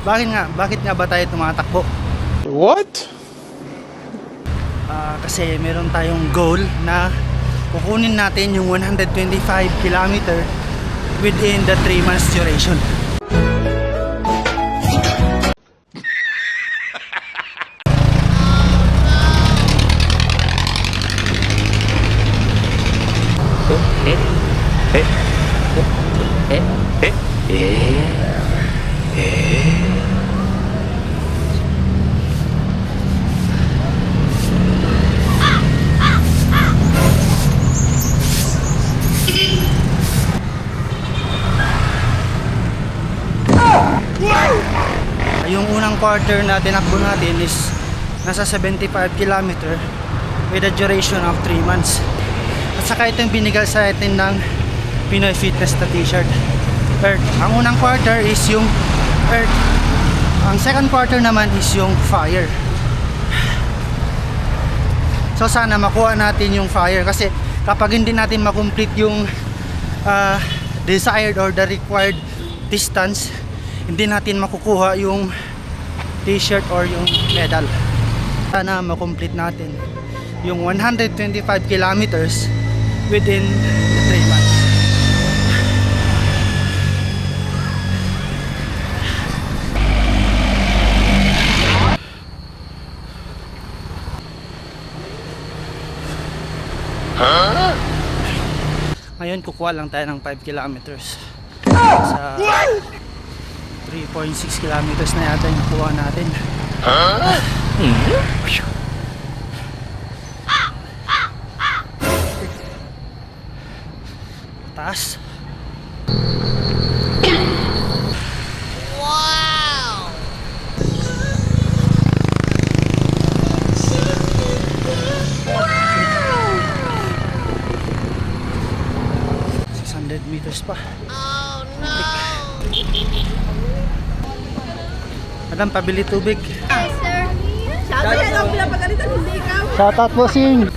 Bakit nga ba tayo tumatakbo? What? Kasi meron tayong goal na kukunin natin yung 125 km within the 3 months duration. Yung unang quarter na tinakbo natin is nasa 75 km with a duration of 3 months. At saka ito yung binigay sa atin ng Pinoy Fitness na t-shirt, Earth. Ang unang quarter is yung Earth. Ang second quarter naman is yung Fire. So sana makuha natin yung Fire, kasi kapag hindi natin makomplete yung desired or the required distance, hindi natin makukuha yung t-shirt or yung medal. Sana makomplete natin yung 125 kilometers within the 3 months. Ngayon kukuha lang tayo ng 5 kilometers sa 3.6 kilometers na yata yung nakuha natin. Taas. Wow! 600 meters pa. Oh no! Madam, pabili tubig. Hi, sir. Shoutout lang pala pagalitan, hindi ikaw. Shoutout, bossing.